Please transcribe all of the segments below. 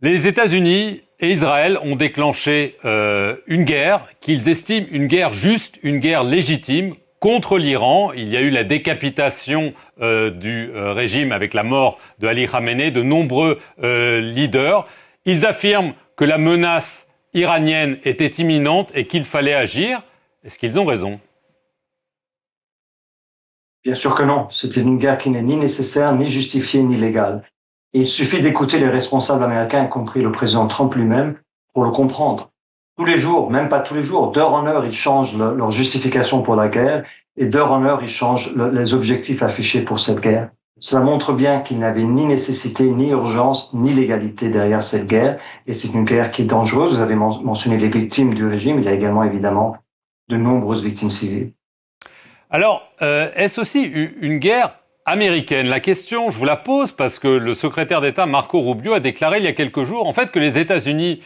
Les États-Unis et Israël ont déclenché une guerre qu'ils estiment une guerre juste, une guerre légitime contre l'Iran. Il y a eu la décapitation du régime avec la mort de Ali Khamenei, de nombreux leaders. Ils affirment que la menace iranienne était imminente et qu'il fallait agir. Est-ce qu'ils ont raison? Bien sûr que non. C'était une guerre qui n'est ni nécessaire, ni justifiée, ni légale. Et il suffit d'écouter les responsables américains, y compris le président Trump lui-même, pour le comprendre. Tous les jours, même pas tous les jours, d'heure en heure, ils changent leur justification pour la guerre et d'heure en heure, ils changent les objectifs affichés pour cette guerre. Cela montre bien qu'il n'y avait ni nécessité, ni urgence, ni légalité derrière cette guerre. Et c'est une guerre qui est dangereuse. Vous avez mentionné les victimes du régime. Il y a également, évidemment, de nombreuses victimes civiles. Alors, est-ce aussi une guerre américaine? La question, je vous la pose parce que le secrétaire d'État Marco Rubio a déclaré il y a quelques jours, en fait, que les États-Unis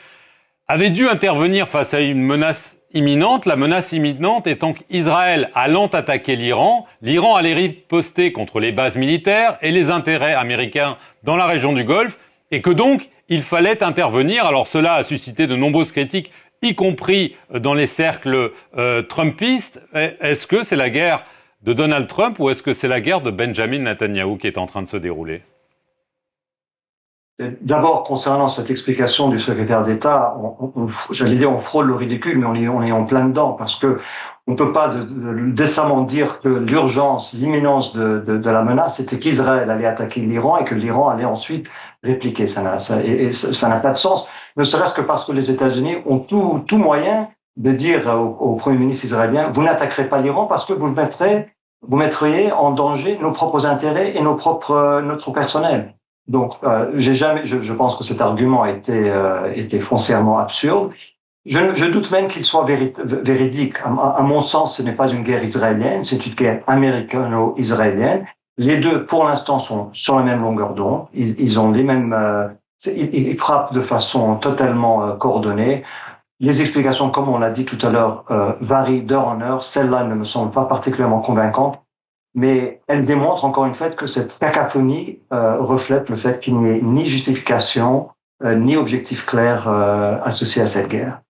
avaient dû intervenir face à une menace imminente. La menace imminente étant qu'Israël allant attaquer l'Iran, l'Iran allait riposter contre les bases militaires et les intérêts américains dans la région du Golfe, et que donc il fallait intervenir. Alors cela a suscité de nombreuses critiques, y compris dans les cercles trumpistes. Est-ce que c'est la guerre de Donald Trump ou est-ce que c'est la guerre de Benjamin Netanyahou qui est en train de se dérouler? D'abord, concernant cette explication du secrétaire d'État, j'allais dire on frôle le ridicule, mais on est en plein dedans, parce que on ne peut pas décemment dire que l'urgence, l'imminence de la menace, c'était qu'Israël allait attaquer l'Iran et que l'Iran allait ensuite répliquer. Ça n'a pas de sens, ne serait-ce que parce que les États-Unis ont tout moyen de dire au Premier ministre israélien, vous n'attaquerez pas l'Iran parce que vous mettriez en danger nos propres intérêts et notre personnel. Donc, je pense que cet argument était foncièrement absurde. Je doute même qu'il soit véridique. À mon sens, ce n'est pas une guerre israélienne, c'est une guerre américano-israélienne. Les deux, pour l'instant, sont sur la même longueur d'onde. Ils ont les mêmes, ils frappent de façon totalement coordonnée. Les explications, comme on l'a dit tout à l'heure, varient d'heure en heure. Celle-là ne me semble pas particulièrement convaincante. Mais elle démontre encore une fois que cette cacophonie reflète le fait qu'il n'y ait ni justification, ni objectif clair associé à cette guerre.